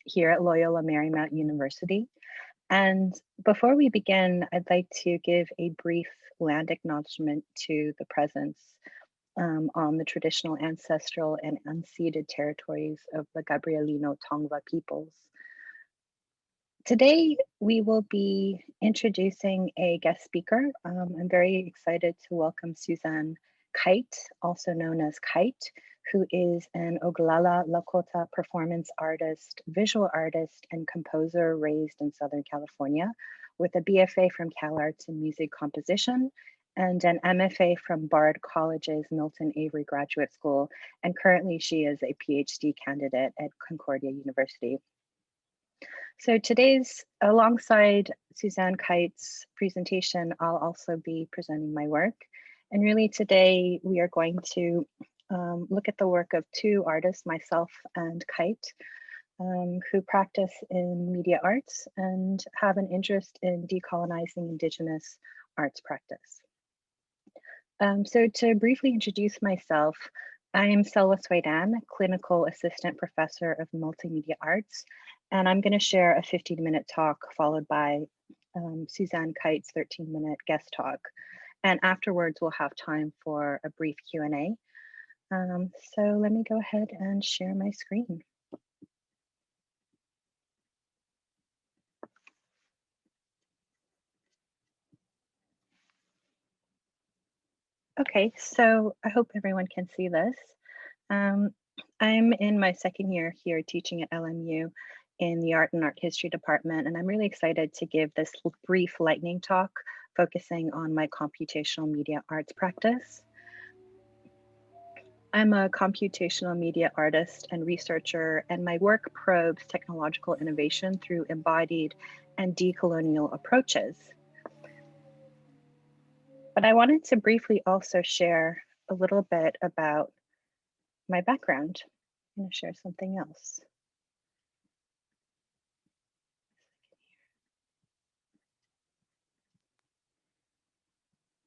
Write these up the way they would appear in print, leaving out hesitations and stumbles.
here at Loyola Marymount University. And before we begin, I'd like to give a brief land acknowledgement to the presence on the traditional, ancestral, and unceded territories of the Gabrielino Tongva peoples. Today, we will be introducing a guest speaker. I'm very excited to welcome Suzanne Kite, also known as Kite, who is an Oglála Lakota performance artist, visual artist, and composer raised in Southern California with a BFA from CalArts in music composition and an MFA from Bard College's Milton Avery Graduate School. And currently she is a PhD candidate at Concordia University. So today's, alongside Suzanne Kite's presentation, I'll also be presenting my work. And really today we are going to look at the work of two artists, myself and Kite, who practice in media arts and have an interest in decolonizing Indigenous arts practice. So to briefly introduce myself, I am Selwa Sweidan, clinical assistant professor of multimedia arts, and I'm going to share a 15-minute talk followed by Suzanne Kite's 13-minute guest talk. And afterwards, we'll have time for a brief Q&A. So let me go ahead and share my screen. Okay, so I hope everyone can see this. I'm in my second year here teaching at LMU in the Art and Art History department, and I'm really excited to give this brief lightning talk focusing on my computational media arts practice. I'm a computational media artist and researcher, and my work probes technological innovation through embodied and decolonial approaches. But I wanted to briefly also share a little bit about my background. I'm going to share something else.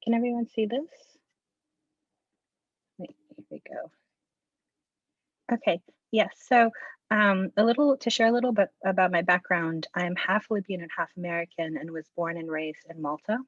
Can everyone see this? Here we go. Okay, yes, so to share a little bit about my background, I'm half Libyan and half American and was born and raised in Malta.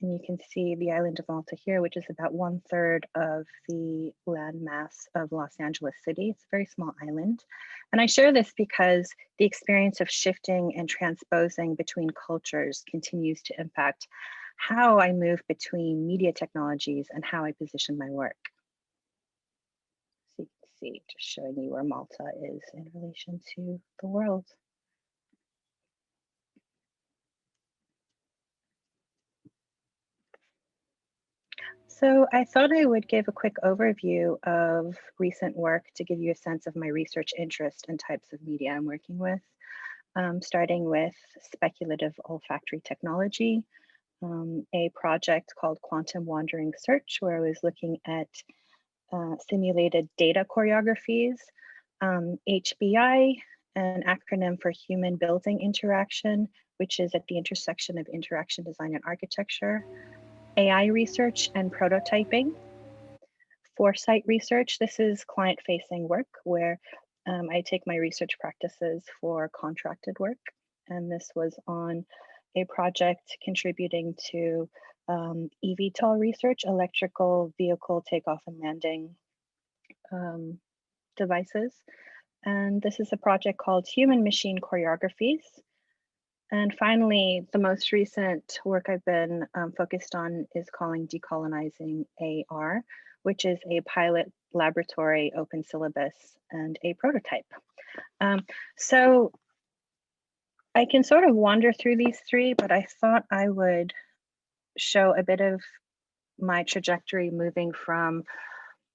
And you can see the island of Malta here, which is about 1/3 of the landmass of Los Angeles City. It's a very small island. And I share this because the experience of shifting and transposing between cultures continues to impact how I move between media technologies and how I position my work. So you can see, just showing you where Malta is in relation to the world. So I thought I would give a quick overview of recent work to give you a sense of my research interest and types of media I'm working with, starting with speculative olfactory technology, a project called Quantum Wandering Search, where I was looking at simulated data choreographies, HBI, an acronym for Human Building Interaction, which is at the intersection of interaction design and architecture, AI research and prototyping, foresight research. This is client-facing work where I take my research practices for contracted work. And this was on a project contributing to eVTOL research, electrical vehicle takeoff and landing devices. And this is a project called Human Machine Choreographies. And finally, the most recent work I've been focused on is calling Decolonizing AR, which is a pilot laboratory, open syllabus, and a prototype. So I can sort of wander through these three, but I thought I would show a bit of my trajectory moving from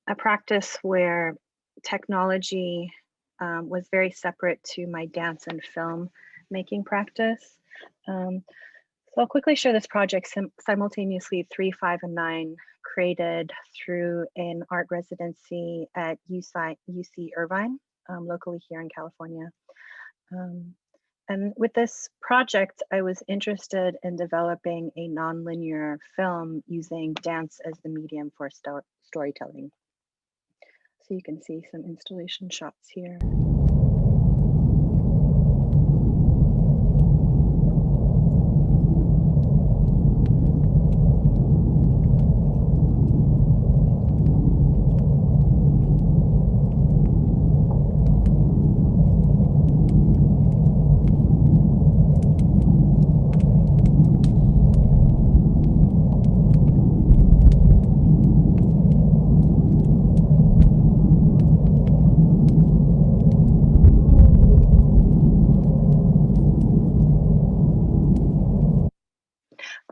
a practice where technology was very separate to my dance and film making practice. So I'll quickly share this project simultaneously 3, 5, and 9 created through an art residency at UC Irvine, locally here in California. And with this project, I was interested in developing a nonlinear film using dance as the medium for storytelling. So you can see some installation shots here.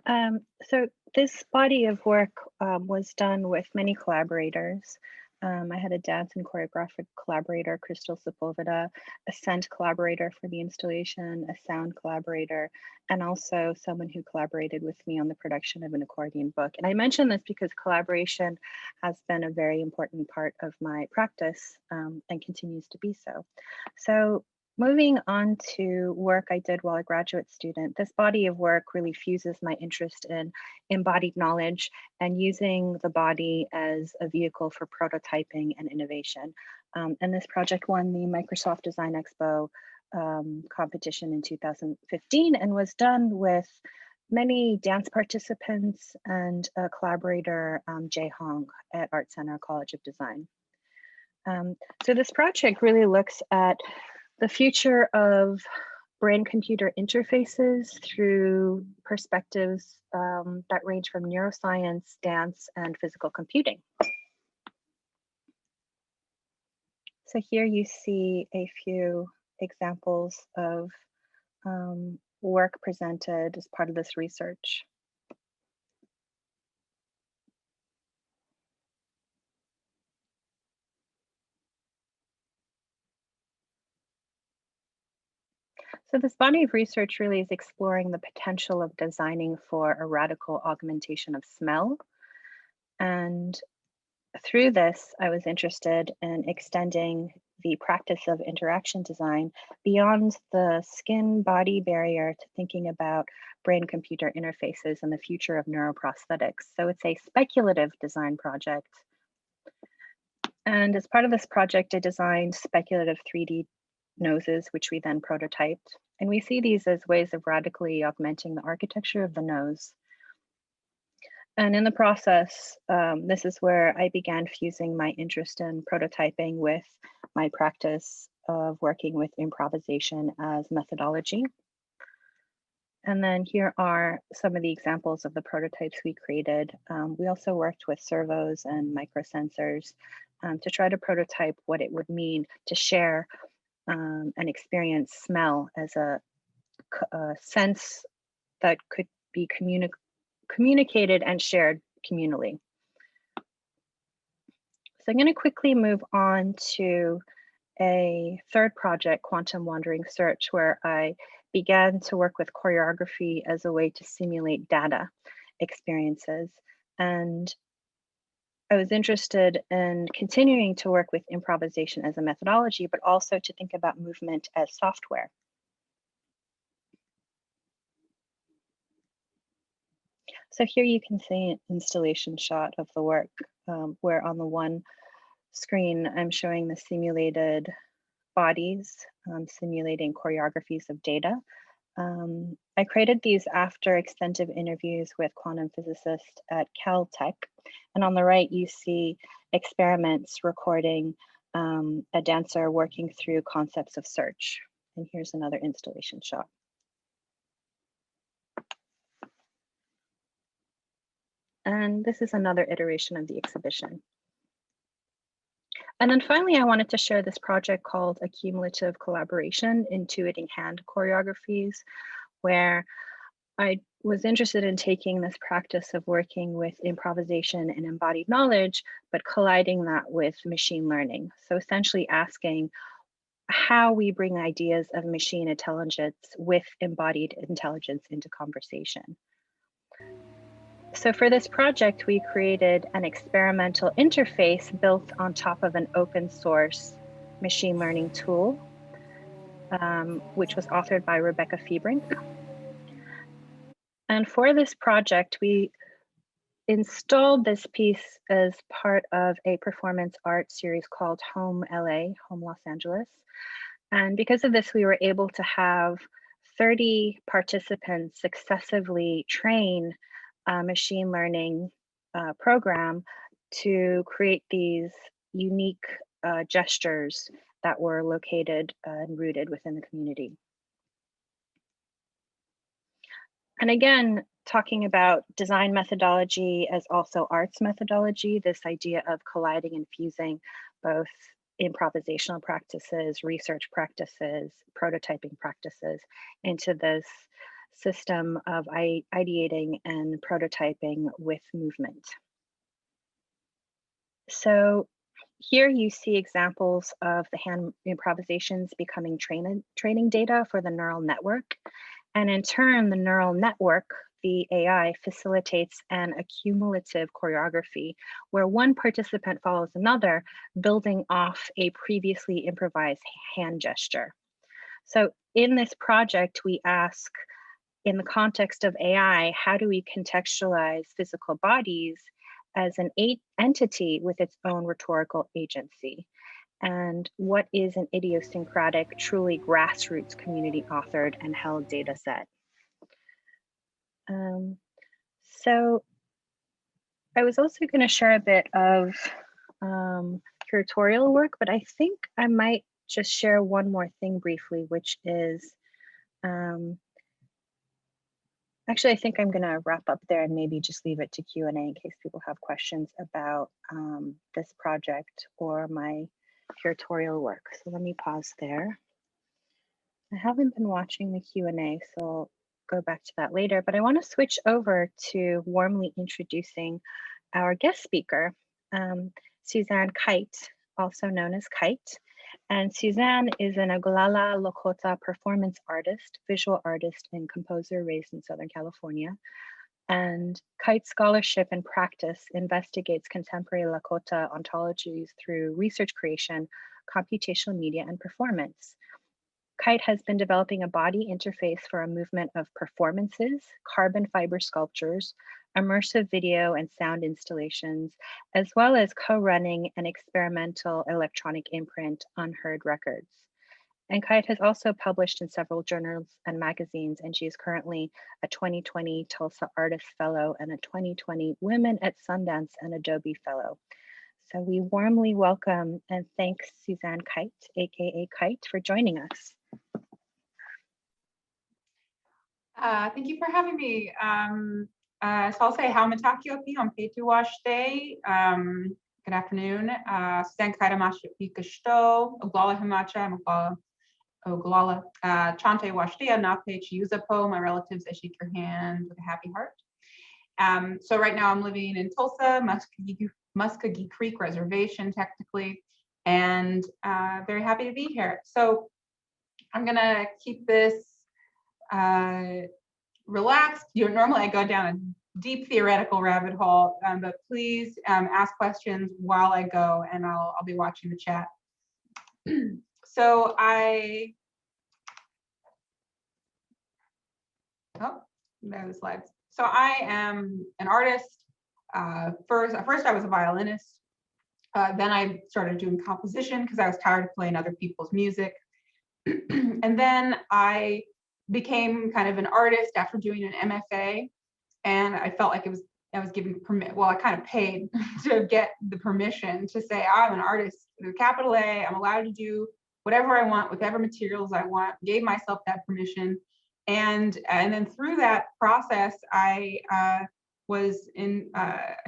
So this body of work was done with many collaborators. I had a dance and choreographic collaborator, Crystal Sepulveda, a scent collaborator for the installation, a sound collaborator, and also someone who collaborated with me on the production of an accordion book. And I mention this because collaboration has been a very important part of my practice and continues to be so. So moving on to work I did while a graduate student, this body of work really fuses my interest in embodied knowledge and using the body as a vehicle for prototyping and innovation. And this project won the Microsoft Design Expo competition in 2015 and was done with many dance participants and a collaborator, Jay Hong at Art Center College of Design. So this project really looks at the future of brain-computer interfaces through perspectives that range from neuroscience, dance, and physical computing. So here you see a few examples of work presented as part of this research. So this body of research really is exploring the potential of designing for a radical augmentation of smell. And through this, I was interested in extending the practice of interaction design beyond the skin-body barrier to thinking about brain-computer interfaces and the future of neuroprosthetics. So it's a speculative design project. And as part of this project, I designed speculative 3D noses, which we then prototyped. And we see these as ways of radically augmenting the architecture of the nose. And in the process, this is where I began fusing my interest in prototyping with my practice of working with improvisation as methodology. And then here are some of the examples of the prototypes we created. We also worked with servos and microsensors to try to prototype what it would mean to share and experience smell as a sense that could be communicated and shared communally. So I'm going to quickly move on to a third project, Quantum Wandering Search, where I began to work with choreography as a way to simulate data experiences. And I was interested in continuing to work with improvisation as a methodology, but also to think about movement as software. So here you can see an installation shot of the work where on the one screen, I'm showing the simulated bodies, simulating choreographies of data. I created these after extensive interviews with quantum physicists at Caltech. And on the right, you see experiments recording a dancer working through concepts of search. And here's another installation shot. And this is another iteration of the exhibition. And then finally, I wanted to share this project called Accumulative Collaboration, Intuiting Hand Choreographies, where I was interested in taking this practice of working with improvisation and embodied knowledge, but colliding that with machine learning. So essentially asking how we bring ideas of machine intelligence with embodied intelligence into conversation. So for this project, we created an experimental interface built on top of an open source machine learning tool, which was authored by Rebecca Fiebrink. And for this project, we installed this piece as part of a performance art series called Home LA, Home Los Angeles. And because of this, we were able to have 30 participants successively train a machine learning program to create these unique gestures that were located and rooted within the community. And again, talking about design methodology as also arts methodology, this idea of colliding and fusing both improvisational practices, research practices, prototyping practices into this system of ideating and prototyping with movement. So here you see examples of the hand improvisations becoming training data for the neural network. And in turn, the neural network, the AI, facilitates an accumulative choreography where one participant follows another, building off a previously improvised hand gesture. So in this project, we ask, in the context of AI, how do we contextualize physical bodies as an entity with its own rhetorical agency? And what is an idiosyncratic, truly grassroots community authored and held data set? So I was also going to share a bit of curatorial work, but I think I might just share one more thing briefly, which is, actually, I think I'm going to wrap up there and maybe just leave it to Q&A in case people have questions about this project or my curatorial work. So let me pause there. I haven't been watching the Q&A, so I'll go back to that later, but I want to switch over to warmly introducing our guest speaker, Suzanne Kite, also known as Kite. And Suzanne is an Oglála Lakota performance artist, visual artist, and composer raised in Southern California. And Kite's scholarship and practice investigates contemporary Lakota ontologies through research creation, computational media, and performance. Kite has been developing a body interface for a movement of performances, carbon fiber sculptures, immersive video and sound installations, as well as co-running an experimental electronic imprint, Unheard Records. And Kite has also published in several journals and magazines, and she is currently a 2020 Tulsa Artist Fellow and a 2020 Women at Sundance and Adobe Fellow. So we warmly welcome and thank Suzanne Kite, aka Kite, for joining us. Thank you for having me. So I'll say how matakiopi on Petuwashte. Good afternoon. Suzanne Kite Masha Pikashto, Oglála Hamacha, Oglála Chante Washtia, Nape Chiuzapo, my relatives, I shake your hand with a happy heart. So right now I'm living in Tulsa, Muskogee Creek Reservation, technically, and very happy to be here. So I'm gonna keep this relaxed. Normally I go down a deep theoretical rabbit hole, but please ask questions while I go, and I'll be watching the chat. So there are the slides. So I am an artist. First I was a violinist. Then I started doing composition because I was tired of playing other people's music. And then I became kind of an artist after doing an MFA, and I felt like I was given permit. Well, I kind of paid to get the permission to say I'm an artist with a capital A. I'm allowed to do whatever I want with whatever materials I want. Gave myself that permission, and then through that process, I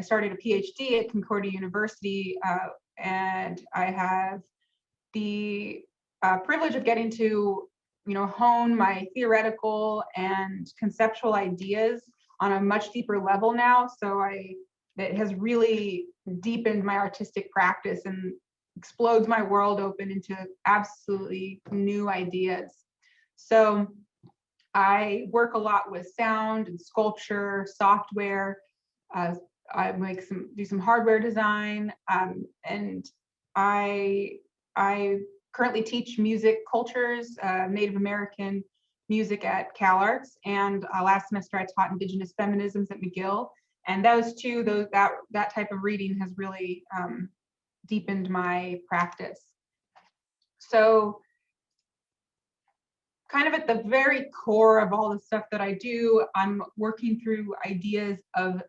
started a PhD at Concordia University, and I have the privilege of getting to hone my theoretical and conceptual ideas on a much deeper level now. So it has really deepened my artistic practice and explodes my world open into absolutely new ideas. So I work a lot with sound and sculpture, software. I do some hardware design, and I currently teach music cultures, Native American music at CalArts, and last semester I taught Indigenous feminisms at McGill, and that type of reading has really deepened my practice. So kind of at the very core of all the stuff that I do, I'm working through ideas of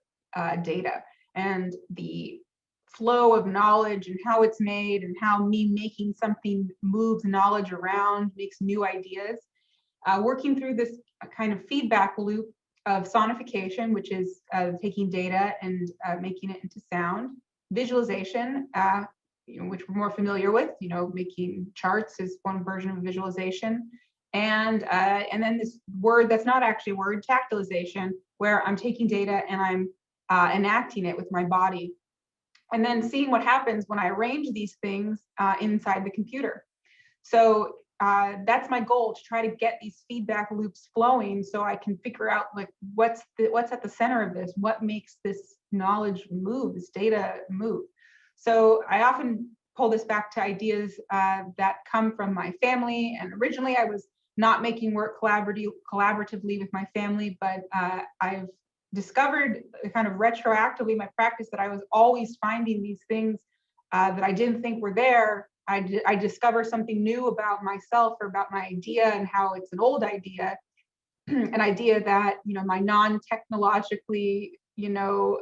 data and the flow of knowledge and how it's made, and how me making something moves knowledge around, makes new ideas. Working through this kind of feedback loop of sonification, which is taking data and making it into sound. Visualization, which we're more familiar with, making charts is one version of visualization. And then this word that's not actually a word, tactilization, where I'm taking data and I'm enacting it with my body. And then seeing what happens when I arrange these things inside the computer. So that's my goal, to try to get these feedback loops flowing so I can figure out like what's at the center of this, what makes this knowledge move, this data move. So I often pull this back to ideas that come from my family. And originally I was not making work collaboratively with my family, but I've discovered kind of retroactively my practice that I was always finding these things that I didn't think were there. I discover something new about myself or about my idea and how it's an old idea, an idea that, you know, my non-technologically, you know,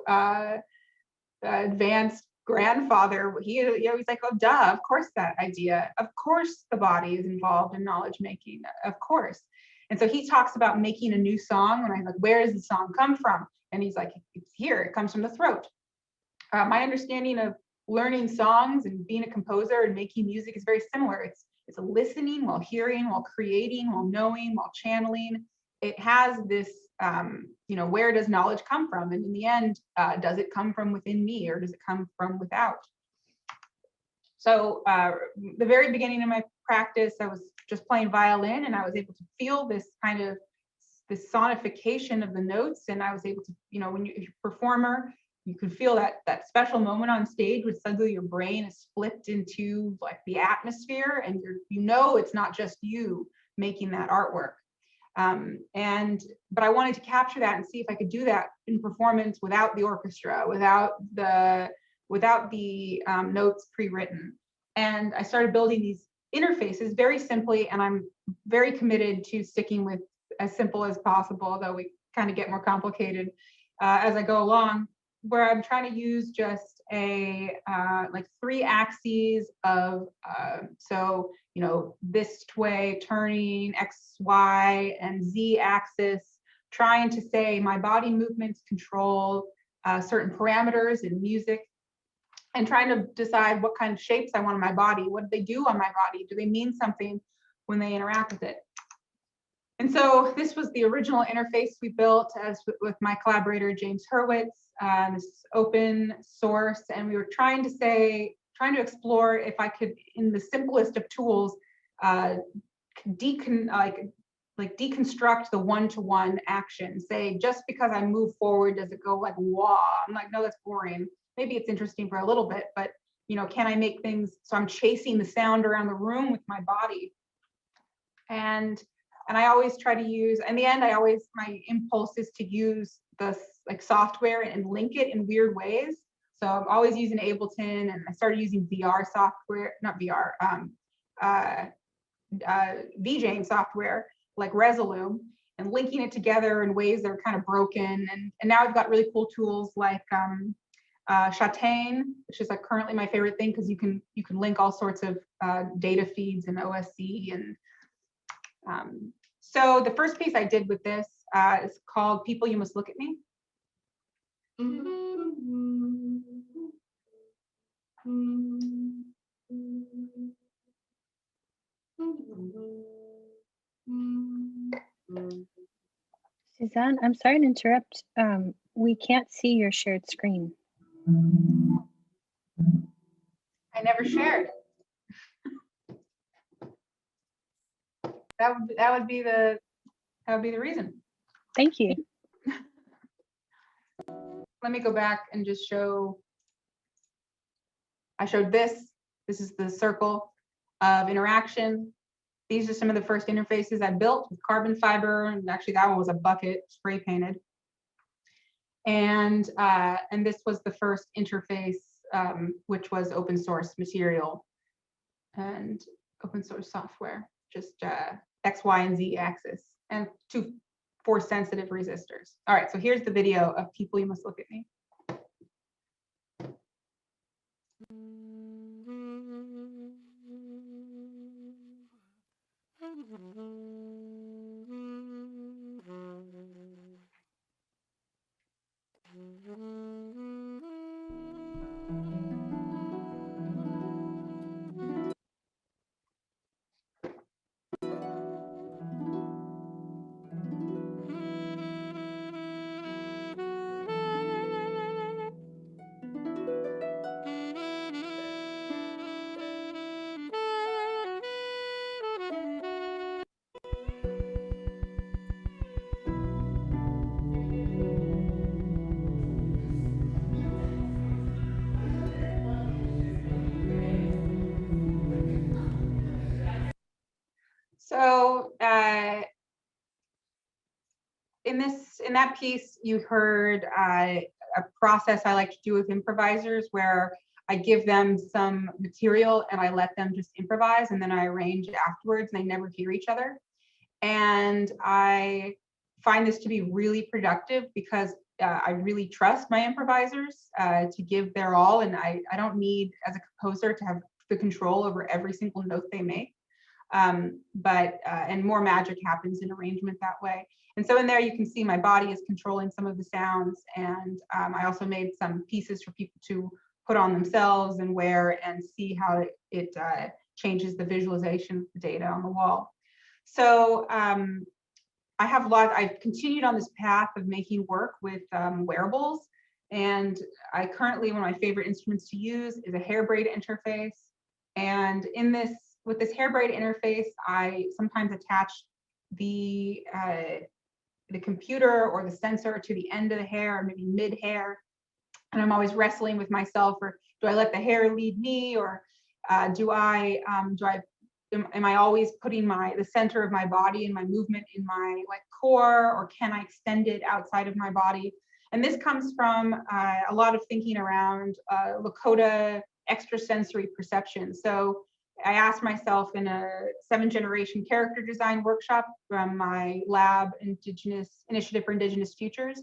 advanced grandfather, he's like, oh, duh, of course that idea, of course the body is involved in knowledge making, of course. And so he talks about making a new song, and I'm like, where does the song come from? And he's like, it's here, it comes from the throat. My understanding of learning songs and being a composer and making music is very similar. It's a listening while hearing, while creating, while knowing, while channeling. It has this, you know, where does knowledge come from? And in the end, does it come from within me or does it come from without? So the very beginning of my practice, I was just playing violin and I was able to feel this kind of this sonification of the notes. And I was able to, you know, if you're a performer, you can feel that special moment on stage where suddenly your brain is flipped into like the atmosphere, and you know it's not just you making that artwork. But I wanted to capture that and see if I could do that in performance without the orchestra, without the notes pre-written. And I started building these interfaces very simply, and I'm very committed to sticking with as simple as possible, although we kind of get more complicated as I go along, where I'm trying to use just a like 3 axes of so, you know, this way turning, X, Y, and Z axis, trying to say my body movements control certain parameters in music, and trying to decide what kind of shapes I want on my body. What do they do on my body? Do they mean something when they interact with it? And so this was the original interface we built with my collaborator, James Hurwitz. This open source, and we were trying to explore if I could, in the simplest of tools, deconstruct the one-to-one action. Say, just because I move forward, does it go like wah? I'm like, no, that's boring. Maybe it's interesting for a little bit, but you know, can I make things so I'm chasing the sound around the room with my body? And I always try to use, in the end, my impulse is to use the like software and link it in weird ways. So I'm always using Ableton, and I started using VR software, not VR, VJing software like Resolume, and linking it together in ways that are kind of broken. And now I've got really cool tools like Chatain, which is like currently my favorite thing, because you can link all sorts of data feeds and OSC. And so the first piece I did with this is called People You Must Look at Me. Suzanne, I'm sorry to interrupt. We can't see your shared screen. I never shared. That would be the reason. Thank you. Let me go back and just show. I showed this. This is the circle of interaction. These are some of the first interfaces I built with carbon fiber, and actually that one was a bucket spray painted. And this was the first interface, which was open source material and open source software, just X, Y, and Z axis, and 2 force sensitive resistors. All right, so here's the video of People You Must Look at Me. in that piece, you heard a process I like to do with improvisers where I give them some material and I let them just improvise, and then I arrange afterwards, and they never hear each other. And I find this to be really productive because I really trust my improvisers to give their all, and I don't need, as a composer, to have the control over every single note they make. And more magic happens in arrangement that way. And so in there, you can see my body is controlling some of the sounds, and I also made some pieces for people to put on themselves and wear and see how it changes the visualization of the data on the wall. So I've continued on this path of making work with wearables, and I currently, one of my favorite instruments to use is a hair braid interface. And with this hair braid interface, I sometimes attach the computer or the sensor to the end of the hair, or maybe mid hair. And I'm always wrestling with myself, or do I let the hair lead me, or am I always putting the center of my body and my movement in my core, or can I extend it outside of my body? And this comes from a lot of thinking around Lakota extrasensory perception. So I asked myself in a 7th-generation character design workshop from my lab, Initiative for Indigenous Futures.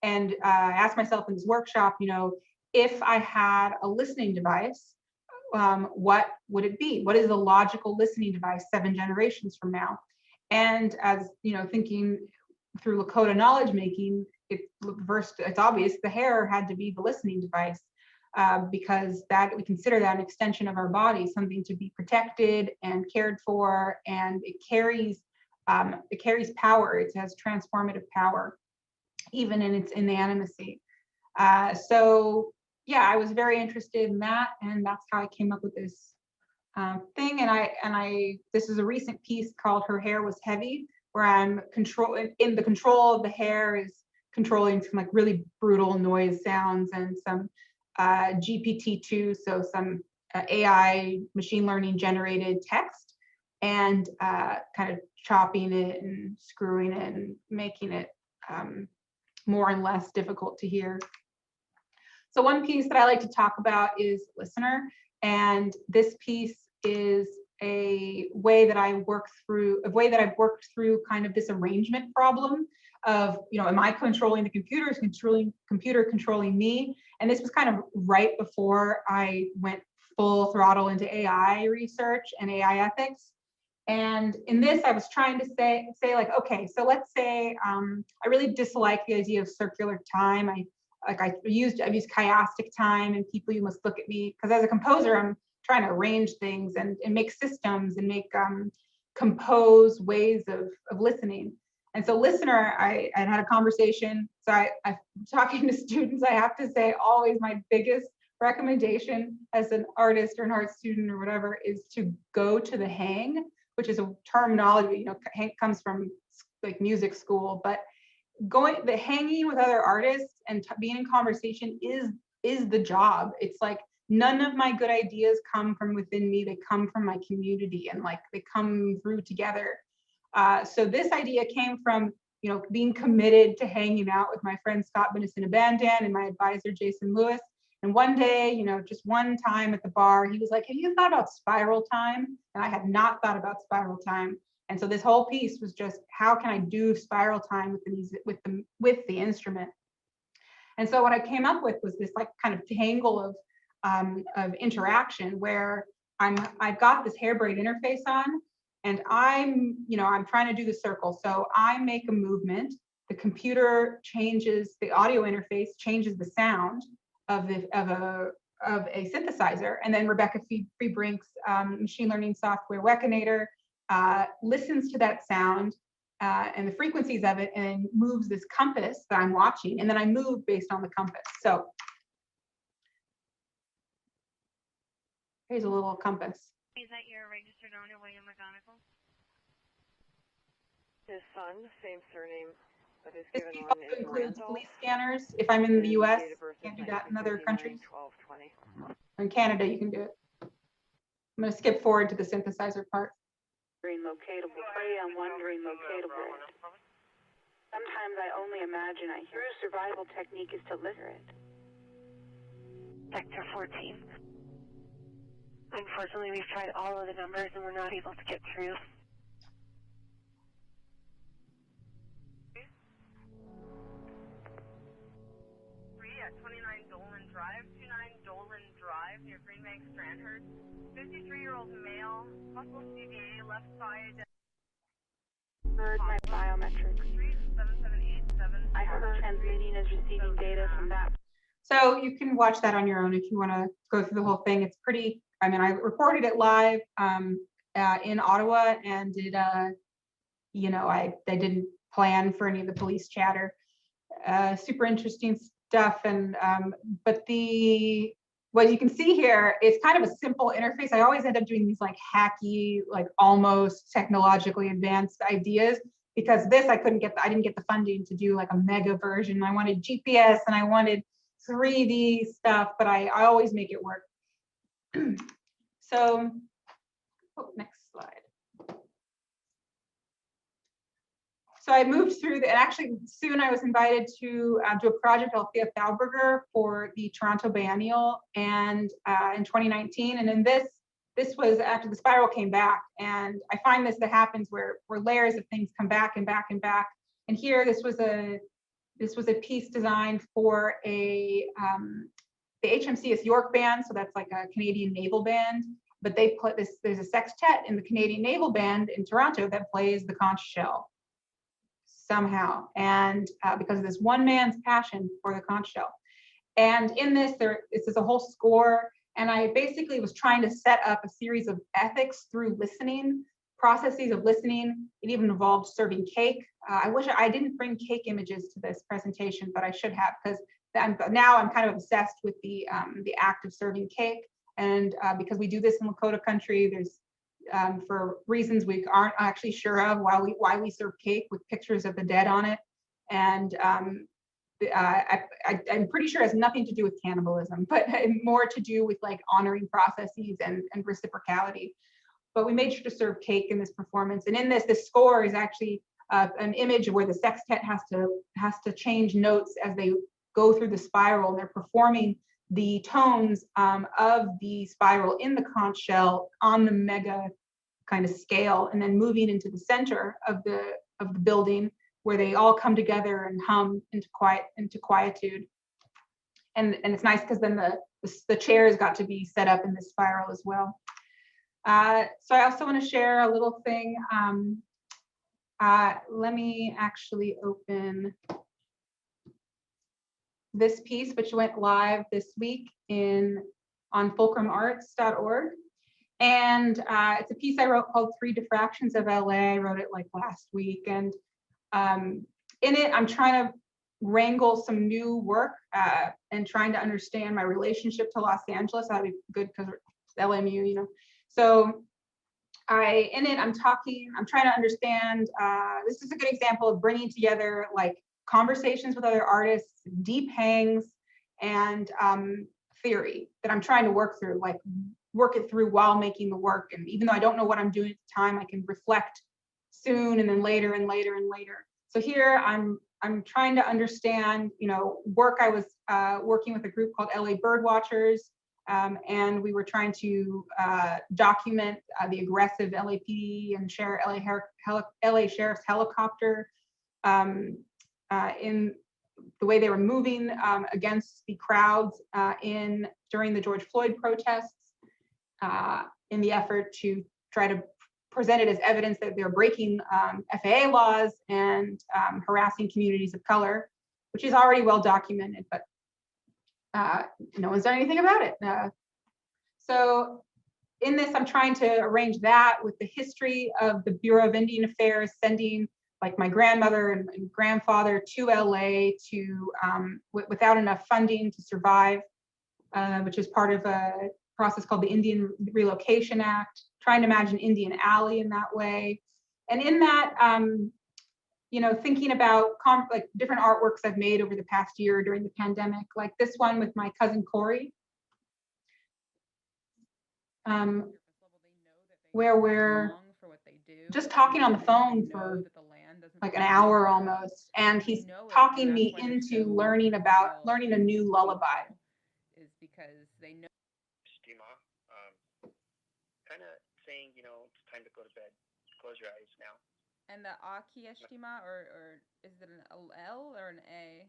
And I asked myself in this workshop, if I had a listening device, what would it be? What is a logical listening device 7 generations from now? And as thinking through Lakota knowledge making, it's obvious the hair had to be the listening device, because we consider that an extension of our body, something to be protected and cared for, and it carries power. It has transformative power, even in its inanimacy. So yeah, I was very interested in that, and that's how I came up with this thing. And this is a recent piece called "Her Hair Was Heavy," where I'm in the control of the hair is controlling some really brutal noise sounds and some GPT-2, so some AI machine learning generated text, and kind of chopping it and screwing it and making it more and less difficult to hear. So one piece that I like to talk about is Listener, and this piece is a way that I've worked through kind of this arrangement problem of, am I controlling the computer? Is computer controlling me? And this was kind of right before I went full throttle into AI research and AI ethics. And in this, I was trying to say okay, so let's say I really dislike the idea of circular time. I've used chiastic time, and people, you must look at me, because as a composer, I'm trying to arrange things and make systems and make compose ways of listening. And so Listener, I had a conversation. So I'm talking to students, I have to say always my biggest recommendation as an artist or an art student or whatever is to go to the hang, which is a terminology, hang comes from music school, but hanging with other artists and being in conversation is the job. It's none of my good ideas come from within me, they come from my community, and they come through together. So this idea came from being committed to hanging out with my friend Scott Banison-Abandan and my advisor Jason Lewis. And one day, just one time at the bar, he was like, "Have you thought about spiral time?" And I had not thought about spiral time. And so this whole piece was just, how can I do spiral time with the music, with the instrument? And so what I came up with was this kind of tangle of interaction where I've got this hair braid interface on, and I'm trying to do the circle. So I make a movement, the computer changes, the audio interface changes the sound of a synthesizer, and then Rebecca Freebrink's machine learning software Wekinator listens to that sound and the frequencies of it, and moves this compass that I'm watching, and then I move based on the compass. So here's a little compass. Is that your registered owner, William McGonigal? His son, same surname, but his given one is includes Randall. police scanners. If I'm in the U.S., Date of birth can't is do that in other countries. 12/20. In Canada, you can do it. I'm going to skip forward to the synthesizer part. Dream locatable. I'm wondering locatable. Sometimes I only imagine I hear. True survival technique is to listen it. Sector 14. Unfortunately, we've tried all of the numbers and we're not able to get through. At 29 Dolan Drive, 29 Dolan Drive near Greenbank, Strandhurst. 53-year-old male, possible CVA, left side. Heard my biometrics. 7787. I heard transmitting is receiving data from that. So you can watch that on your own if you want to go through the whole thing. It's pretty, I mean, I recorded it live in Ottawa and did, you know, I didn't plan for any of the police chatter. Super interesting stuff. And, but what you can see here is kind of a simple interface. I always end up doing these like hacky, like almost technologically advanced ideas, because this I didn't get the funding to do like a mega version. I wanted GPS and I wanted 3D stuff, but I always make it work. So, next slide. So I moved through and actually soon I was invited to do a project Althea Thalberger for the Toronto Biennial and in 2019. And in this was after the spiral came back. And I find that happens where layers of things come back and back and back. And here, this was a piece designed for the HMCS York Band. So that's like a Canadian naval band, but they play this, there's a sextet in the Canadian Naval Band in Toronto that plays the conch shell somehow. And because of this one man's passion for the conch shell. And in this is a whole score. And I basically was trying to set up a series of ethics through listening, processes of listening. It even involved serving cake. I wish I didn't bring cake images to this presentation, but I should have, because now I'm kind of obsessed with the act of serving cake. And because we do this in Lakota country, there's for reasons we aren't actually sure of why we serve cake with pictures of the dead on it. And I'm pretty sure it has nothing to do with cannibalism, but more to do with like honoring processes and reciprocality. But we made sure to serve cake in this performance. And in this score is actually an image where the sextet has to change notes as they go through the spiral. And they're performing the tones of the spiral in the conch shell on the mega kind of scale, and then moving into the center of the building where they all come together and hum into quietude. And it's nice because then the chairs got to be set up in this spiral as well. So I also want to share a little thing. Let me actually open this piece, which went live this week on fulcrumarts.org. And it's a piece I wrote called 3 Diffractions of LA. I wrote it like last week. And in it, I'm trying to wrangle some new work and trying to understand my relationship to Los Angeles. That'd be good because it's LMU, you know. So in it, I'm trying to understand, this is a good example of bringing together like conversations with other artists, deep hangs, and theory that I'm trying to work through, like work it through while making the work. And even though I don't know what I'm doing at the time, I can reflect soon and then later and later and later. So here I'm trying to understand, you know, work. I was working with a group called LA Birdwatchers, and we were trying to document the aggressive LAPD and LA Sheriff's helicopter in the way they were moving against the crowds during the George Floyd protests, in the effort to try to present it as evidence that they're breaking FAA laws and harassing communities of color, which is already well documented, but no one's done anything about it. So in this, I'm trying to arrange that with the history of the Bureau of Indian Affairs sending like my grandmother and grandfather to LA without enough funding to survive, which is part of a process called the Indian Relocation Act, trying to imagine Indian Alley in that way. And in that, you know, thinking about like different artworks I've made over the past year during the pandemic, like this one with my cousin Corey, where we're just talking on the phone for like an hour almost, and he's talking me into learning a new lullaby. Is because they know. Kind of saying, you know, it's time to go to bed. Close your eyes now. And the aki eshtima, or is it an L or an A?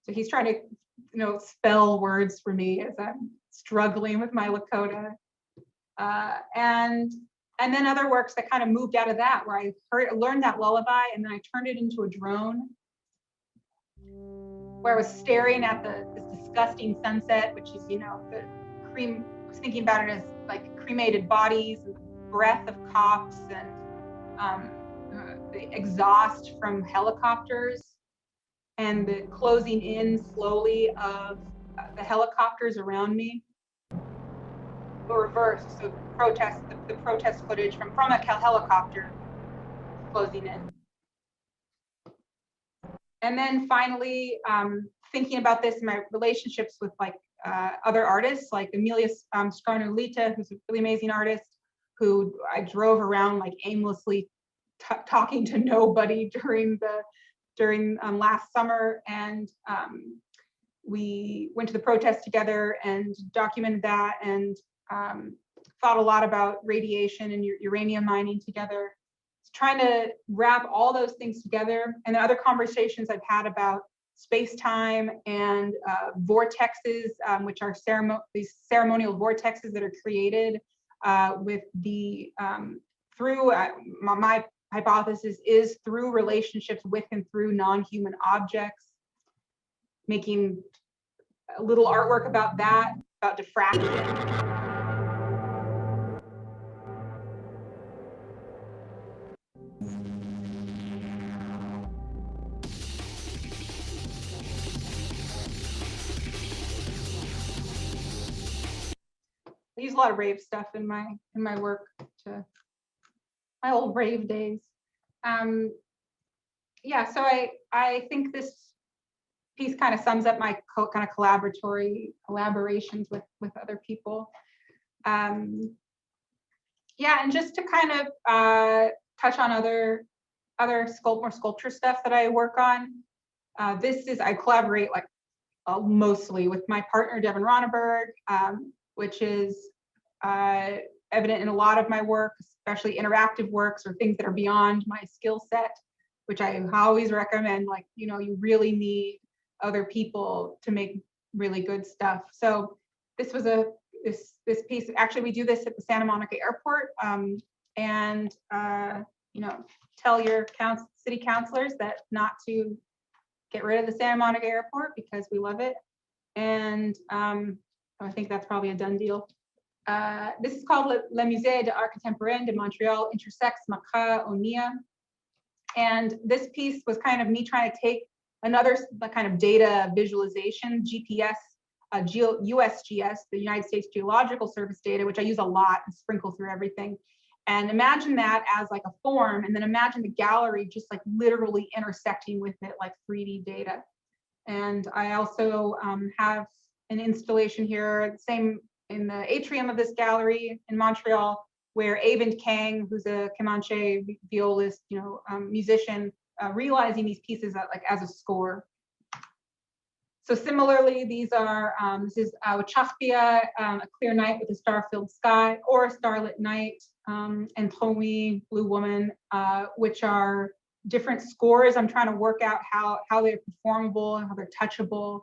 So he's trying to, you know, spell words for me as I'm struggling with my Lakota. And then other works that kind of moved out of that, where I learned that lullaby, and then I turned it into a drone, where I was staring at this disgusting sunset, which is, you know, the cream. I was thinking about it as like cremated bodies, and breath of cops, and the exhaust from helicopters, and the closing in slowly of the helicopters around me. Or reverse, so the protest footage from a helicopter closing in. And then finally, thinking about this in my relationships with like other artists, like Amelia Skarner-Lita, who's a really amazing artist, who I drove around like aimlessly talking to nobody during last summer, and we went to the protest together and documented that, and thought a lot about radiation and uranium mining together. Trying to wrap all those things together, and the other conversations I've had about space-time and vortexes, which are these ceremonial vortexes that are created with the through my hypothesis is through relationships with and through non-human objects. Making a little artwork about that, about diffraction. I use a lot of rave stuff in my work, to my old rave days. Yeah, so I think this piece kind of sums up my kind of collaborations with other people. Yeah, and just to kind of touch on other more sculpture stuff that I work on. I collaborate like mostly with my partner Devin Ronneberg, which is evident in a lot of my work, especially interactive works or things that are beyond my skill set, which I always recommend. Like, you know, you really need other people to make really good stuff. So this was this piece. Actually, we do this at the Santa Monica Airport, and you know, tell your city councilors that not to get rid of the Santa Monica Airport because we love it. And I think that's probably a done deal. This is called Le Musée d'Art Contemporain de Montréal Intersects Maka Onia. And this piece was kind of me trying to take another kind of data visualization, GPS, USGS, the United States Geological Service data, which I use a lot and sprinkle through everything. And imagine that as like a form, and then imagine the gallery just like literally intersecting with it like 3D data. And I also have an installation here, same in the atrium of this gallery in Montreal, where Avend Kang, who's a Comanche violist, you know, musician, realizing these pieces as a score. So similarly, these are, this is Wachachpia, a clear night with a star-filled sky, or a starlit night, and Tromi, Blue Woman, which are different scores. I'm trying to work out how they're performable, how they're touchable,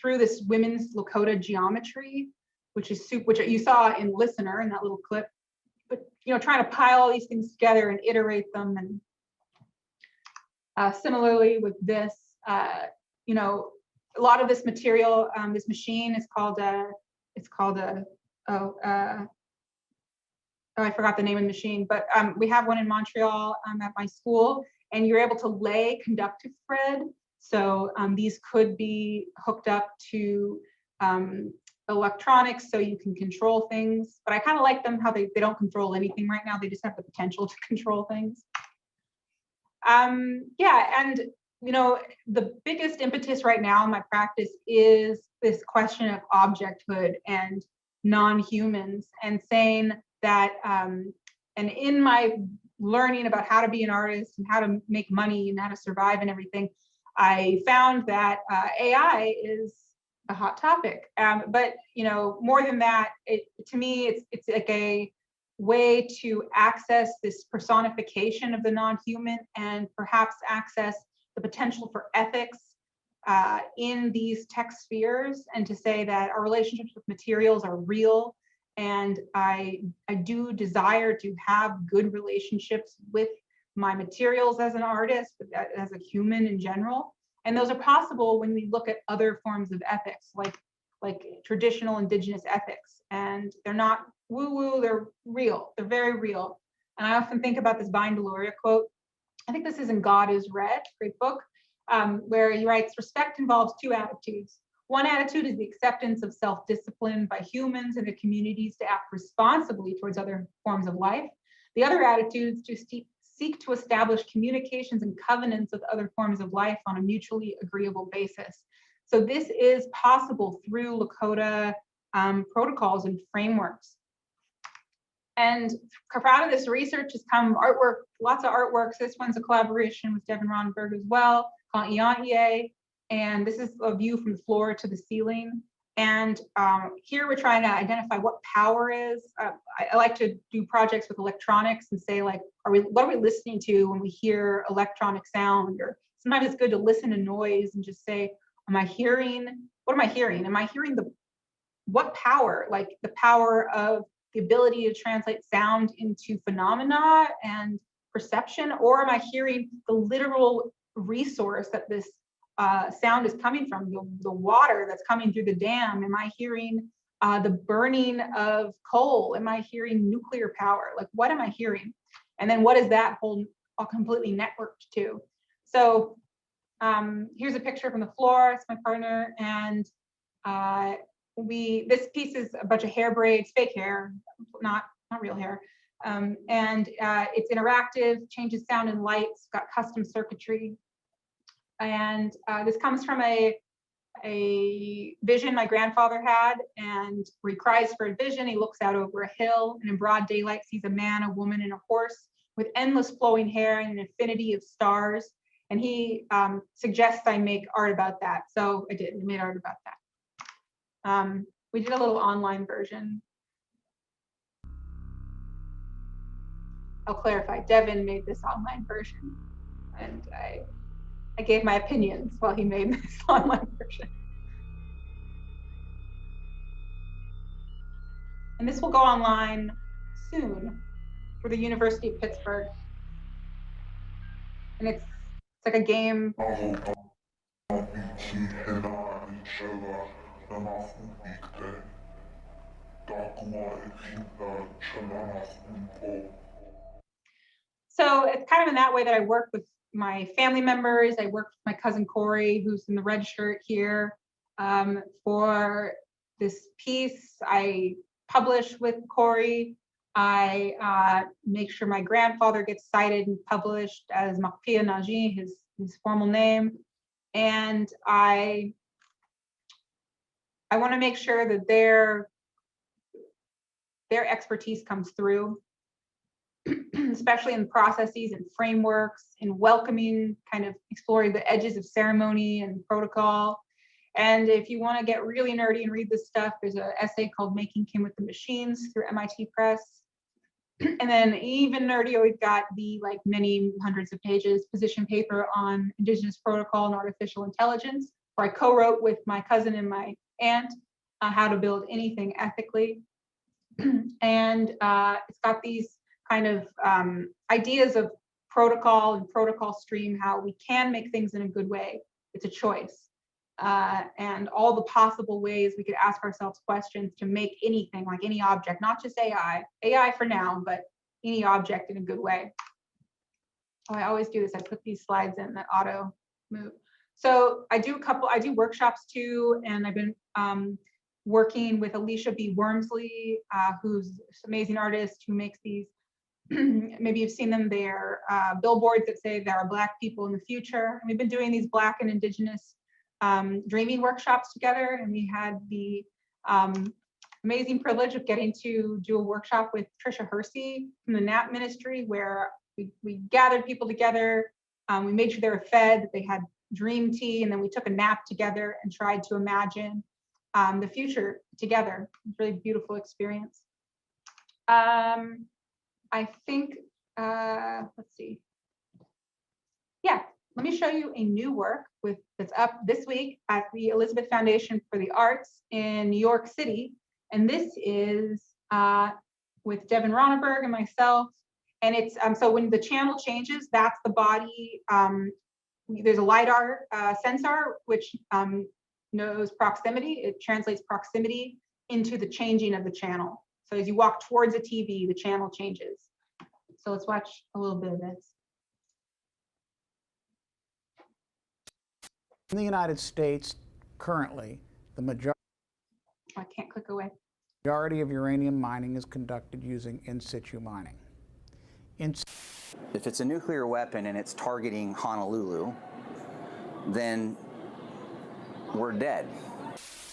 through this women's Lakota geometry, which you saw in Listener in that little clip. But you know, trying to pile all these things together and iterate them. And similarly with this, you know, a lot of this material, this machine is called I forgot the name of the machine, but we have one in Montreal at my school, and you're able to lay conductive thread. So these could be hooked up to electronics so you can control things. But I kind of like them how they don't control anything right now. They just have the potential to control things. Yeah, and you know, the biggest impetus right now in my practice is this question of objecthood and non-humans, and saying that, and in my learning about how to be an artist and how to make money and how to survive and everything, I found that AI is a hot topic. But more than that, to me, it's like a way to access this personification of the non-human and perhaps access the potential for ethics in these tech spheres, and to say that our relationships with materials are real. And I do desire to have good relationships with my materials as an artist, but as a human in general. And those are possible when we look at other forms of ethics, like traditional indigenous ethics. And they're not woo-woo, they're real, they're very real. And I often think about this Deloria quote. I think this is in God is Red, great book, where he writes, respect involves two attitudes. One attitude is the acceptance of self-discipline by humans and their communities to act responsibly towards other forms of life. The other attitude is to seek to establish communications and covenants with other forms of life on a mutually agreeable basis. So this is possible through Lakota protocols and frameworks. And out of this research has come artwork, lots of artworks. This one's a collaboration with Devin Ronberg as well, called Iantie. And this is a view from the floor to the ceiling. And here we're trying to identify what power is. I like to do projects with electronics and say, like, what are we listening to when we hear electronic sound? Or sometimes it's good to listen to noise and just say, what am I hearing? Am I hearing what power? Like the power of the ability to translate sound into phenomena and perception, or am I hearing the literal resource that this sound is coming from, the water that's coming through the dam? Am I hearing the burning of coal? Am I hearing nuclear power? Like, what am I hearing? And then what is that whole completely networked to? So here's a picture from the floor. It's my partner, and this piece is a bunch of hair braids, fake hair, not real hair. And it's interactive, changes sound and light, it's got custom circuitry. And this comes from a vision my grandfather had, and where he cries for a vision. He looks out over a hill and in broad daylight sees a man, a woman, and a horse with endless flowing hair and an infinity of stars. And he suggests I make art about that. So I did, we made art about that. We did a little online version. I'll clarify, Devin made this online version, and I gave my opinions while he made this online version. And this will go online soon for the University of Pittsburgh. And it's like a game. So it's kind of in that way that I work with my family members. I work with my cousin Corey, who's in the red shirt here. For this piece, I publish with Corey. I make sure my grandfather gets cited and published as Makpia Naji, his formal name. And I want to make sure that their expertise comes through, especially in processes and frameworks, in welcoming, kind of exploring the edges of ceremony and protocol. And if you want to get really nerdy and read this stuff, there's an essay called Making Kin with the Machines through MIT Press. And then even nerdier, we've got the many hundreds of pages position paper on Indigenous protocol and artificial intelligence, where I co-wrote with my cousin and my aunt how to build anything ethically. And it's got these kind of ideas of protocol and protocol stream, how we can make things in a good way. It's a choice. And all the possible ways we could ask ourselves questions to make anything, like any object, not just AI for now, but any object in a good way. Oh, I always do this. I put these slides in that auto move. So I do workshops too, and I've been working with Alicia B. Wormsley, who's an amazing artist who makes these, maybe you've seen them, they're billboards that say there are Black people in the future. And we've been doing these Black and Indigenous dreaming workshops together, and we had the amazing privilege of getting to do a workshop with Trisha Hersey from the NAP ministry, where we gathered people together. We made sure they were fed, that they had dream tea, and then we took a nap together and tried to imagine the future together. Really beautiful experience. I think, let's see. Yeah, let me show you a new work that's up this week at the Elizabeth Foundation for the Arts in New York City. And this is with Devin Ronneberg and myself. And it's, so when the channel changes, that's the body. There's a LiDAR sensor, which knows proximity. It translates proximity into the changing of the channel. So as you walk towards a TV, the channel changes. So let's watch a little bit of this. In the United States, currently, the majority I can't click away. of uranium mining is conducted using in situ mining. If it's a nuclear weapon and it's targeting Honolulu, then we're dead.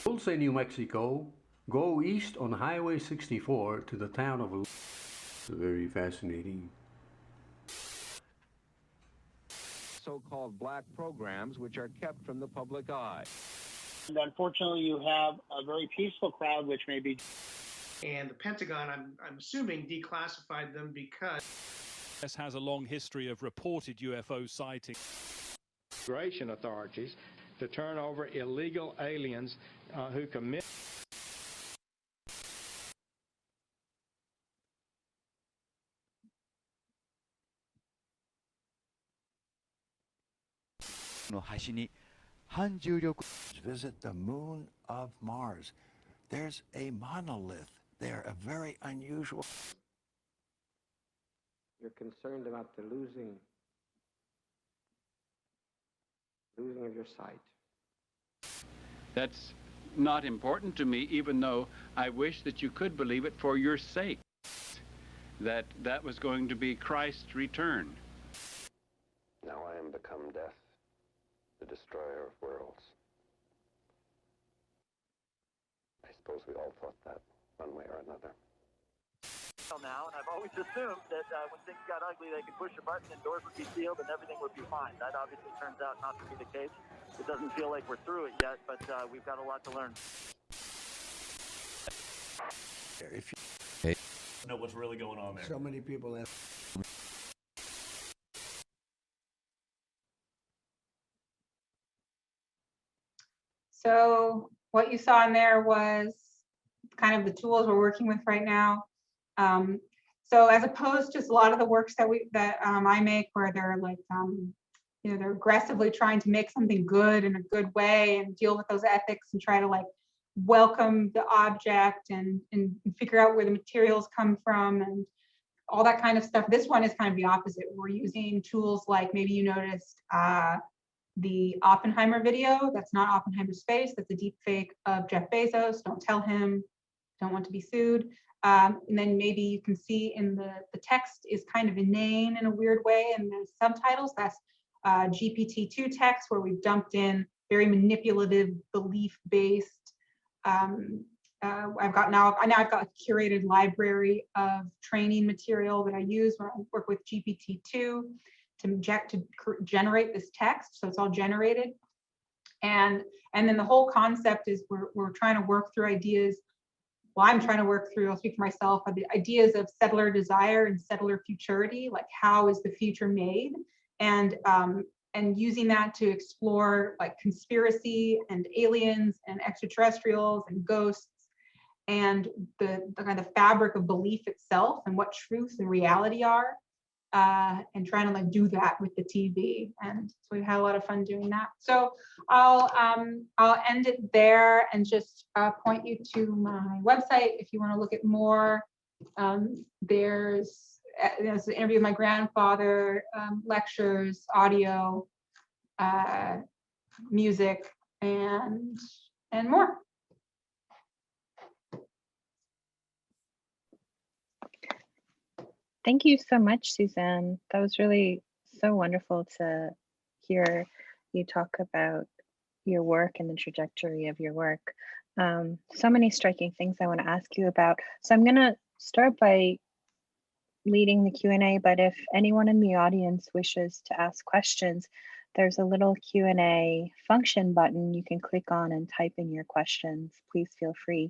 Tulsa, New Mexico, go east on Highway 64 to the town of very fascinating. So-called black programs which are kept from the public eye. And unfortunately, you have a very peaceful crowd, which may be. And the Pentagon, I'm assuming, declassified them because. This has a long history of reported UFO sightings. Immigration authorities to turn over illegal aliens who commit. Visit the moon of Mars. There's a monolith there, a very unusual. You're concerned about the losing of your sight. That's not important to me, even though I wish that you could believe it for your sake, that that was going to be Christ's return. Now I am become death, the destroyer of worlds. I suppose we all thought that one way or another. Now, and I've always assumed that when things got ugly, they could push a button and doors would be sealed and everything would be fine. That obviously turns out not to be the case. It doesn't feel like we're through it yet, but we've got a lot to learn. If you know what's really going on there. So many people have. So what you saw in there was kind of the tools we're working with right now. So as opposed to a lot of the works that I make, where they're like, you know, they're aggressively trying to make something good in a good way and deal with those ethics and try to like welcome the object and figure out where the materials come from and all that kind of stuff. This one is kind of the opposite. We're using tools like, maybe you noticed the Oppenheimer video. That's not Oppenheimer's face. That's a deep fake of Jeff Bezos. Don't tell him. Don't want to be sued. And then maybe you can see in the text is kind of inane in a weird way, and the subtitles, that's GPT-2 text, where we've dumped in very manipulative, belief-based. I've got a curated library of training material that I use when I work with GPT-2 to generate this text. So it's all generated, and then the whole concept is we're trying to work through ideas. Well, I'm trying to work through, I'll speak for myself, the ideas of settler desire and settler futurity, like how is the future made? And using that to explore like conspiracy and aliens and extraterrestrials and ghosts and the kind of fabric of belief itself and what truth and reality are, and trying to like do that with the TV. And so we've had a lot of fun doing that. So I'll end it there and just point you to my website if you want to look at more. There's an interview with my grandfather, lectures, audio, music, and more. Thank you so much, Suzanne. That was really so wonderful to hear you talk about your work and the trajectory of your work. So many striking things I want to ask you about. So I'm going to start by leading the Q&A, but if anyone in the audience wishes to ask questions, there's a little Q&A function button you can click on and type in your questions. Please feel free.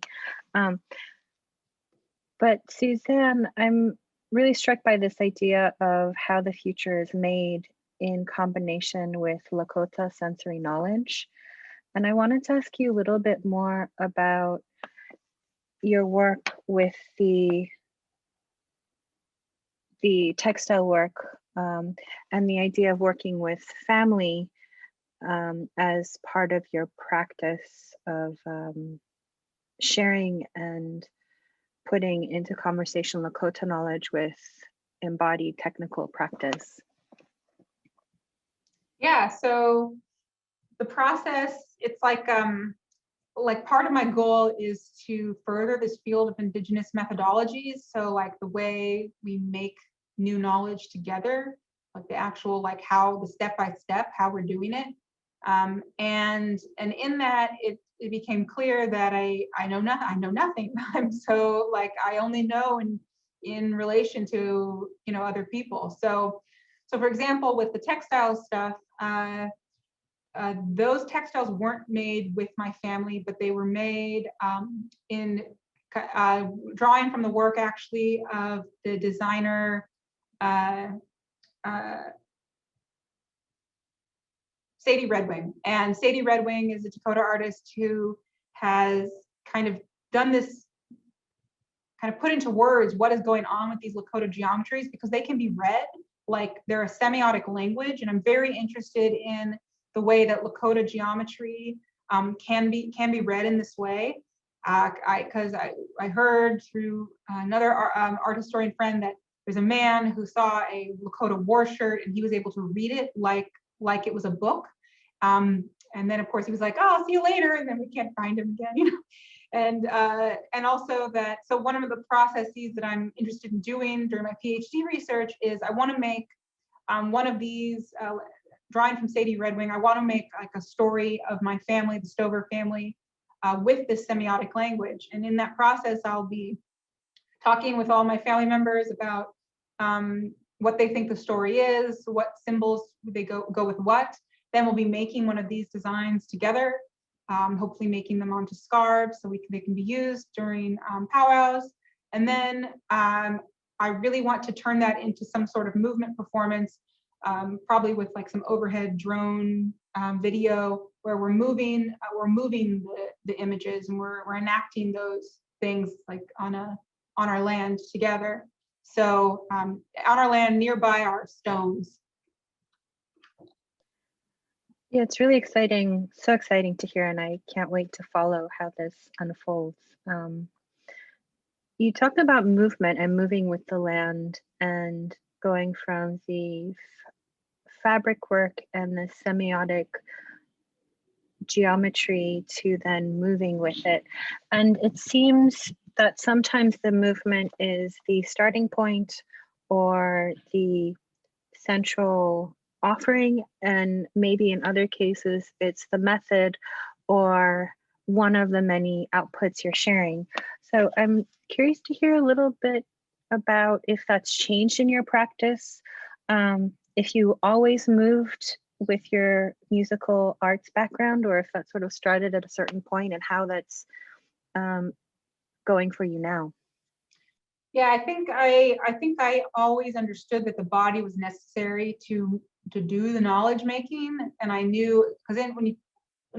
But Suzanne, I'm really struck by this idea of how the future is made in combination with Lakota sensory knowledge. And I wanted to ask you a little bit more about your work with the textile work and the idea of working with family as part of your practice of sharing and putting into conversation Lakota knowledge with embodied technical practice. Yeah, so the process, it's like part of my goal is to further this field of Indigenous methodologies. So like the way we make new knowledge together, like the actual, like how the step-by-step, how we're doing it. And in that, it became clear that I know nothing. I'm so like, I only know in relation to, you know, other people. So for example, with the textile stuff, those textiles weren't made with my family, but they were made in drawing from the work actually of the designer Sadie Redwing. And Sadie Redwing is a Dakota artist who has kind of done this, kind of put into words what is going on with these Lakota geometries, because they can be read like they're a semiotic language. And I'm very interested in the way that Lakota geometry can be read in this way. Because I heard through another art historian friend that there's a man who saw a Lakota war shirt and he was able to read it like it was a book. And then of course he was like, oh, I'll see you later. And then we can't find him again, you know? And also that, so one of the processes that I'm interested in doing during my PhD research is I want to make one of these, drawing from Sadie Redwing, I want to make like a story of my family, the Stover family, with this semiotic language. And in that process, I'll be talking with all my family members about what they think the story is, what symbols they go with what. Then we'll be making one of these designs together, hopefully making them onto scarves so they can be used during powwows. And then I really want to turn that into some sort of movement performance, probably with like some overhead drone video where we're moving the images and we're enacting those things like on our land together. So on our land nearby are stones. Yeah, it's really exciting, so exciting to hear, and I can't wait to follow how this unfolds. You talked about movement and moving with the land and going from the fabric work and the semiotic geometry to then moving with it. And it seems that sometimes the movement is the starting point or the central offering, and maybe in other cases it's the method or one of the many outputs you're sharing. So I'm curious to hear a little bit about if that's changed in your practice, if you always moved with your musical arts background, or if that sort of started at a certain point, and how that's going for you now. Yeah, I think I always understood that the body was necessary to do the knowledge making, and I knew, because then when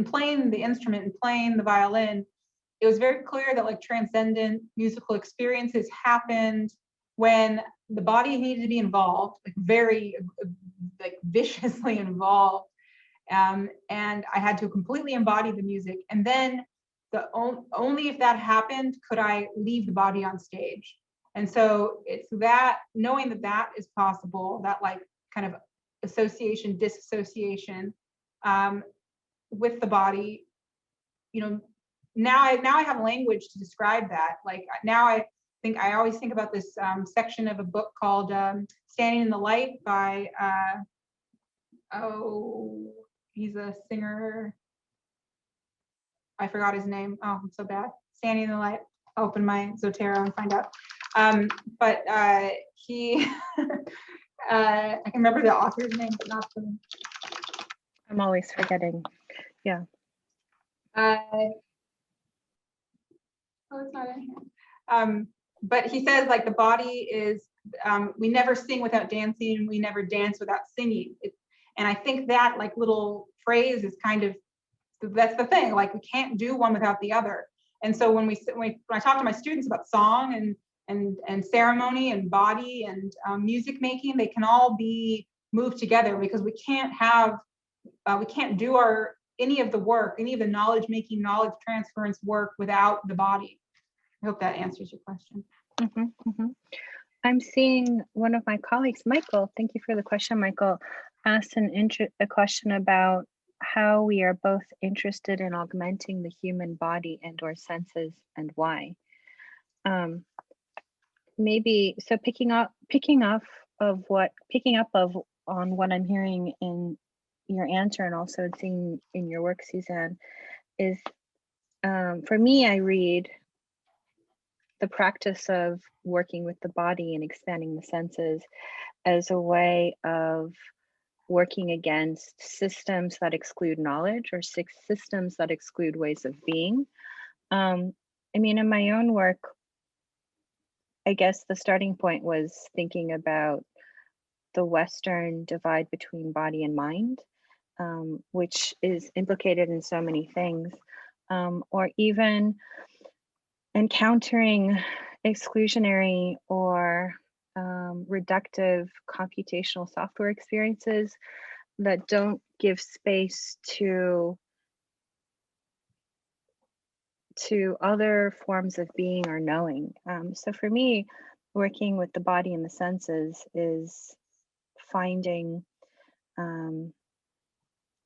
playing the instrument and playing the violin, it was very clear that like transcendent musical experiences happened when the body needed to be involved, like very like viciously involved, and I had to completely embody the music, and then only if that happened could I leave the body on stage. And so it's that, knowing that that is possible, that like kind of association, disassociation with the body, you know, now I have language to describe that. Like now I always think about this section of a book called Standing in the Light by, he's a singer, I forgot his name. Oh, I'm so bad. Standing in the Light. I'll open my Zotero and find out. But he, I can remember the author's name, but not the. I'm always forgetting. Yeah. Oh, it's not in here. But he says, like, the body is, we never sing without dancing, we never dance without singing. And I think that, like, little phrase is kind of, that's the thing, like, we can't do one without the other. And so when I talk to my students about song and ceremony and body and music making, they can all be moved together, because we can't do any of the work, any of the knowledge making, knowledge transference work without the body. I hope that answers your question. I'm seeing one of my colleagues, Michael, thank you for the question, Michael, asked a question about how we are both interested in augmenting the human body and or senses and why. Maybe, so picking up on what I'm hearing in your answer and also seeing in your work, Suzanne, is for me, I read the practice of working with the body and expanding the senses as a way of working against systems that exclude knowledge or systems that exclude ways of being. I mean, in my own work, I guess the starting point was thinking about the Western divide between body and mind, which is implicated in so many things, or even encountering exclusionary or reductive computational software experiences that don't give space to other forms of being or knowing. So for me, working with the body and the senses is finding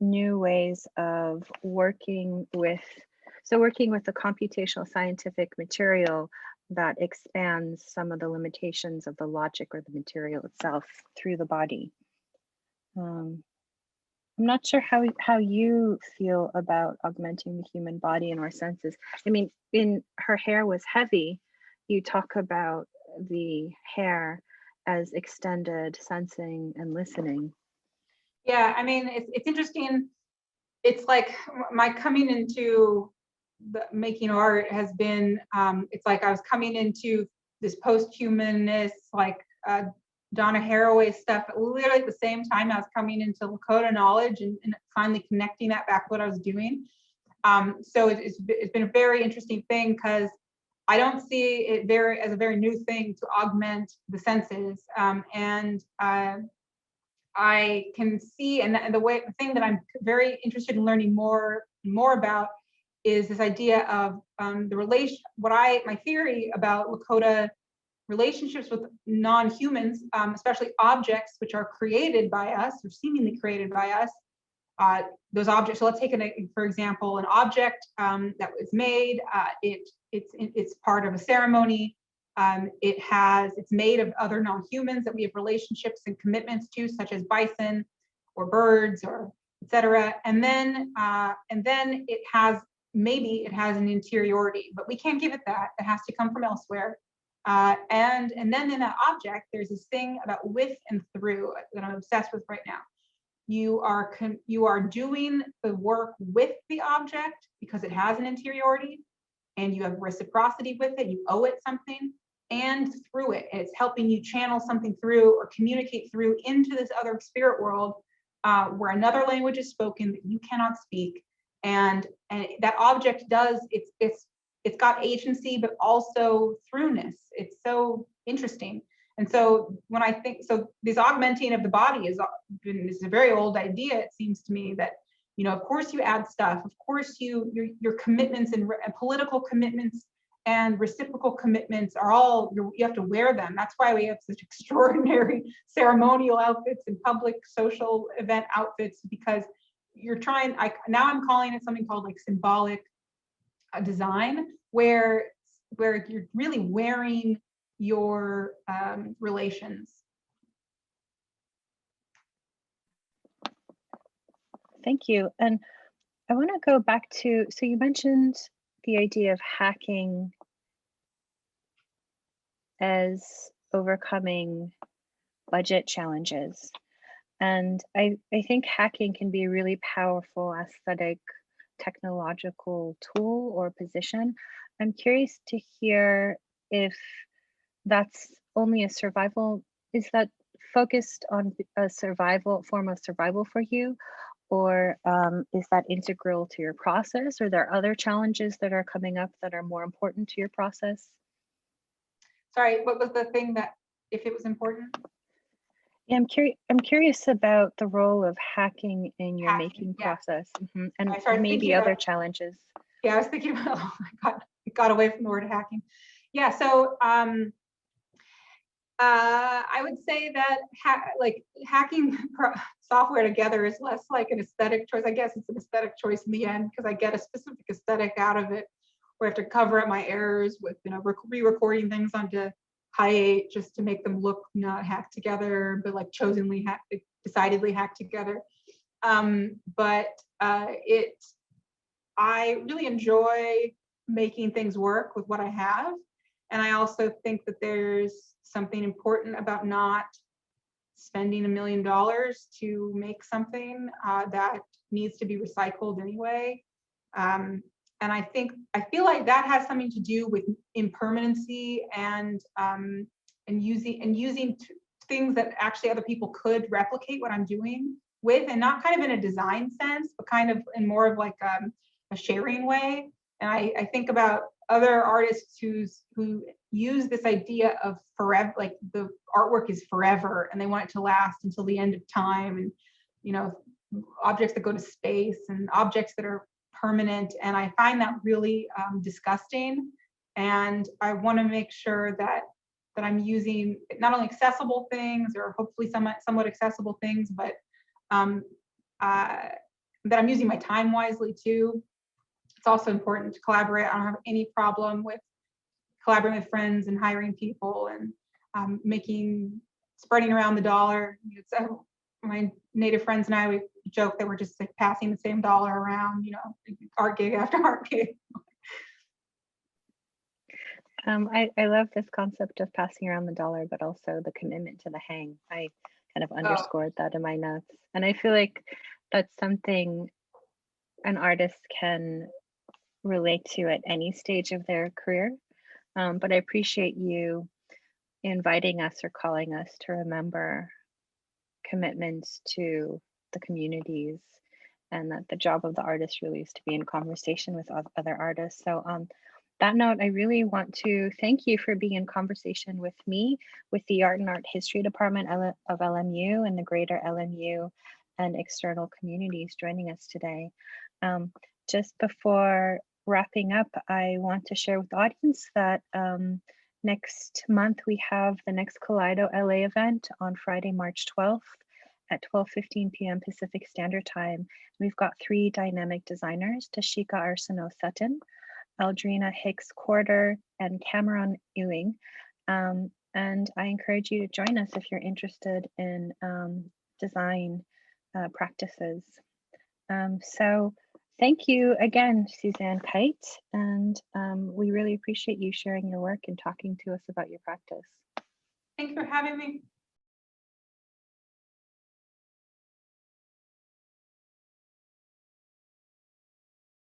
new ways of working with the computational scientific material that expands some of the limitations of the logic or the material itself through the body. I'm not sure how you feel about augmenting the human body and our senses. I mean, in Her Hair Was Heavy, you talk about the hair as extended sensing and listening. Yeah, I mean, it's interesting. It's like my coming into the making art has been, it's like I was coming into this post-humanist, like Donna Haraway stuff, literally at the same time I was coming into Lakota knowledge and finally connecting that back to what I was doing. So it's been a very interesting thing, because I don't see it as a very new thing to augment the senses. And I can see, and the thing that I'm very interested in learning more about is this idea of my theory about Lakota relationships with non-humans, especially objects which are created by us or seemingly created by us. Those objects, so let's take for example, an object that was made, it's part of a ceremony. It's made of other non-humans that we have relationships and commitments to, such as bison or birds or etc. And then maybe it has an interiority, but we can't give it that. It has to come from elsewhere. And then in that object, there's this thing about with and through that I'm obsessed with right now. You are doing the work with the object because it has an interiority, and you have reciprocity with it. You owe it something, and through it, it's helping you channel something through or communicate through into this other spirit world where another language is spoken that you cannot speak. And that object does, it's got agency, but also throughness. It's so interesting. And so when I think, so this augmenting of the body is a very old idea, it seems to me, that, you know, of course you add stuff, of course your commitments and political commitments and reciprocal commitments are all, you have to wear them. That's why we have such extraordinary ceremonial outfits and public social event outfits, because you're trying, now I'm calling it something called like symbolic design, where you're really wearing your relations. Thank you. And I want to go back to, so you mentioned the idea of hacking as overcoming budget challenges. And I think hacking can be a really powerful aesthetic technological tool or position. I'm curious to hear if that's only a survival, is that focused on a survival form of survival for you? Or is that integral to your process? Or there are other challenges that are coming up that are more important to your process? Sorry, what was the thing that, if it was important? Yeah, I'm curious about the role of hacking in your making process, and maybe other challenges. Yeah, I was thinking about, oh my God, it got away from the word hacking. Yeah, so I would say that hacking software together is less like an aesthetic choice. I guess it's an aesthetic choice in the end because I get a specific aesthetic out of it, where I have to cover up my errors with, you know, re-recording things onto Hi8 just to make them look not hacked together, but like decidedly hacked together. I really enjoy making things work with what I have. And I also think that there's something important about not spending $1 million to make something that needs to be recycled anyway. And I feel like that has something to do with impermanency and using things that actually other people could replicate what I'm doing with, and not kind of in a design sense, but kind of in more of like a sharing way. And I think about other artists who use this idea of forever, like the artwork is forever and they want it to last until the end of time, and, you know, objects that go to space and objects that are permanent. And I find that really disgusting. And I want to make sure that I'm using not only accessible things, or hopefully somewhat accessible things, but that I'm using my time wisely too. It's also important to collaborate. I don't have any problem with collaborating with friends and hiring people and spreading around the dollar. So my native friends and I, we joke that we're just like passing the same dollar around, you know, art gig after art gig. I love this concept of passing around the dollar, but also the commitment to the hang. I kind of underscored that in my notes. And I feel like that's something an artist can relate to at any stage of their career. But I appreciate you inviting us or calling us to remember commitments to the communities, and that the job of the artist really is to be in conversation with other artists. So on that note, I really want to thank you for being in conversation with me, with the Art and Art History Department of LMU and the greater LMU and external communities joining us today. Just before wrapping up, I want to share with the audience that next month we have the next KaleidoLA event on Friday, March 12th at 12:15 p.m. Pacific Standard Time. We've got 3 dynamic designers, Tashika Arsenault-Sutton, Aldrina Hicks-Corder, and Cameron Ewing. And I encourage you to join us if you're interested in design practices. So thank you again, Suzanne Kite, and we really appreciate you sharing your work and talking to us about your practice. Thanks for having me.